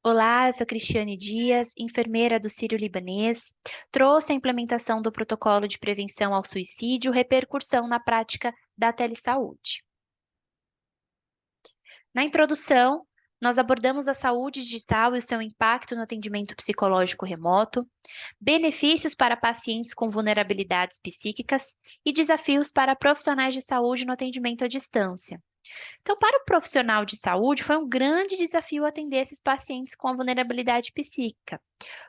Olá, eu sou Cristiane Dias, enfermeira do Sírio-Libanês. Trouxe a implementação do protocolo de prevenção ao suicídio, repercussão na prática da telesaúde. Na introdução, nós abordamos a saúde digital e o seu impacto no atendimento psicológico remoto, benefícios para pacientes com vulnerabilidades psíquicas e desafios para profissionais de saúde no atendimento à distância. Então, para o profissional de saúde, foi um grande desafio atender esses pacientes com a vulnerabilidade psíquica.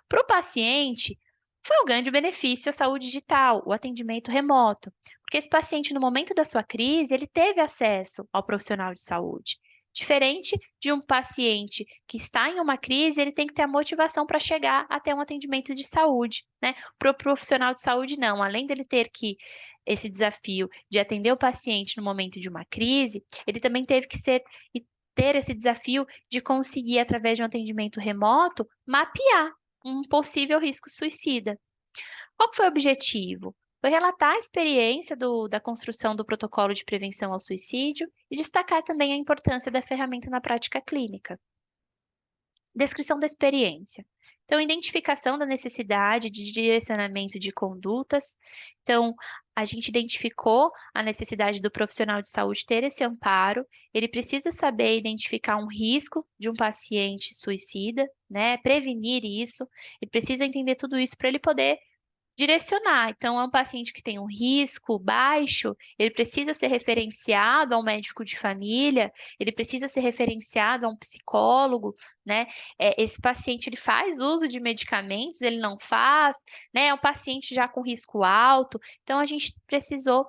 Para o paciente, foi um grande benefício a saúde digital, o atendimento remoto, porque esse paciente, no momento da sua crise, ele teve acesso ao profissional de saúde. Diferente de um paciente que está em uma crise, ele tem que ter a motivação para chegar até um atendimento de saúde, né? Para o profissional de saúde, não. Além dele ter que esse desafio de atender o paciente no momento de uma crise, ele também teve que ser e ter esse desafio de conseguir, através de um atendimento remoto, mapear um possível risco suicida. Qual que foi o objetivo? Foi relatar a experiência da construção do protocolo de prevenção ao suicídio e destacar também a importância da ferramenta na prática clínica. Descrição da experiência. Então, identificação da necessidade de direcionamento de condutas. Então, a gente identificou a necessidade do profissional de saúde ter esse amparo. Ele precisa saber identificar um risco de um paciente suicida, né? Prevenir isso. Ele precisa entender tudo isso para ele poder direcionar. Então, é um paciente que tem um risco baixo, ele precisa ser referenciado a um médico de família, ele precisa ser referenciado a um psicólogo, né? Esse paciente ele faz uso de medicamentos, ele não faz, né? É um paciente já com risco alto. Então, a gente precisou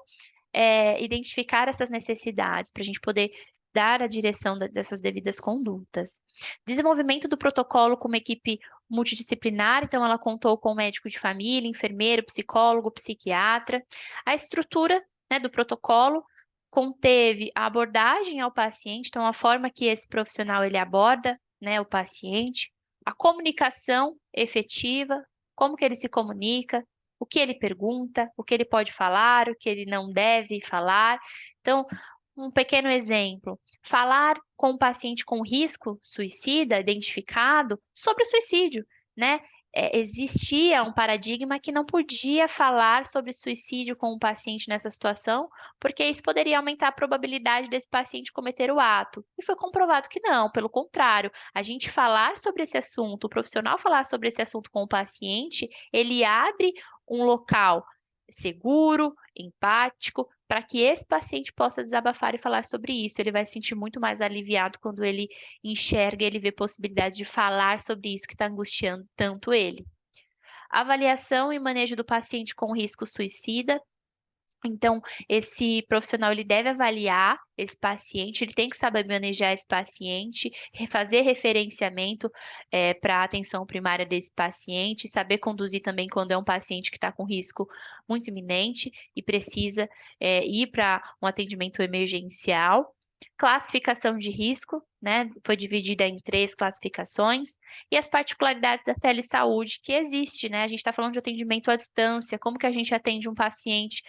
identificar essas necessidades para a gente poder dar a direção dessas devidas condutas. Desenvolvimento do protocolo com uma equipe multidisciplinar, então ela contou com médico de família, enfermeiro, psicólogo, psiquiatra. A estrutura, né, do protocolo conteve a abordagem ao paciente, então a forma que esse profissional ele aborda, né, o paciente, a comunicação efetiva, como que ele se comunica, o que ele pergunta, o que ele pode falar, o que ele não deve falar. Então, um pequeno exemplo: falar com um paciente com risco suicida identificado sobre o suicídio, né? Existia um paradigma que não podia falar sobre suicídio com o paciente nessa situação, porque isso poderia aumentar a probabilidade desse paciente cometer o ato. E foi comprovado que não, pelo contrário, a gente falar sobre esse assunto, o profissional falar sobre esse assunto com o paciente, ele abre um local seguro, empático, para que esse paciente possa desabafar e falar sobre isso. Ele vai se sentir muito mais aliviado quando ele enxerga, ele vê possibilidade de falar sobre isso que está angustiando tanto ele. Avaliação e manejo do paciente com risco suicida. Então, esse profissional ele deve avaliar esse paciente, ele tem que saber manejar esse paciente, fazer referenciamento para a atenção primária desse paciente, saber conduzir também quando é um paciente que está com risco muito iminente e precisa ir para um atendimento emergencial. Classificação de risco, né? Foi dividida em 3 classificações, e as particularidades da telesaúde que existe, né? A gente está falando de atendimento à distância, como que a gente atende um paciente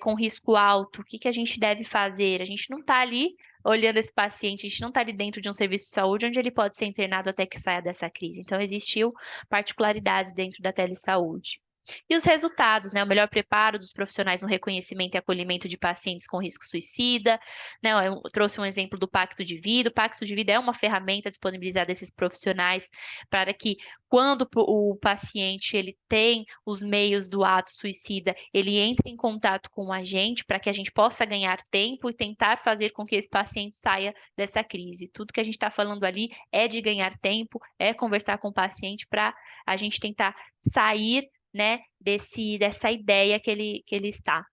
com risco alto, o que que a gente deve fazer? A gente não está ali olhando esse paciente, a gente não está ali dentro de um serviço de saúde onde ele pode ser internado até que saia dessa crise. Então, existiu particularidades dentro da telesaúde. E os resultados, né? O melhor preparo dos profissionais no reconhecimento e acolhimento de pacientes com risco suicida, né? Eu trouxe um exemplo do Pacto de Vida. O Pacto de Vida é uma ferramenta disponibilizada a esses profissionais para que, quando o paciente ele tem os meios do ato suicida, ele entre em contato com a gente para que a gente possa ganhar tempo e tentar fazer com que esse paciente saia dessa crise. Tudo que a gente está falando ali é de ganhar tempo, é conversar com o paciente para a gente tentar sair, né, dessa ideia que ele está.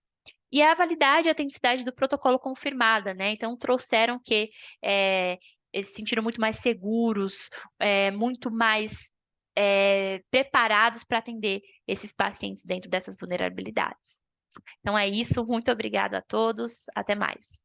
E a validade e a autenticidade do protocolo confirmada, né? Então, trouxeram que eles se sentiram muito mais seguros, muito mais preparados para atender esses pacientes dentro dessas vulnerabilidades. Então, é isso. Muito obrigada a todos. Até mais.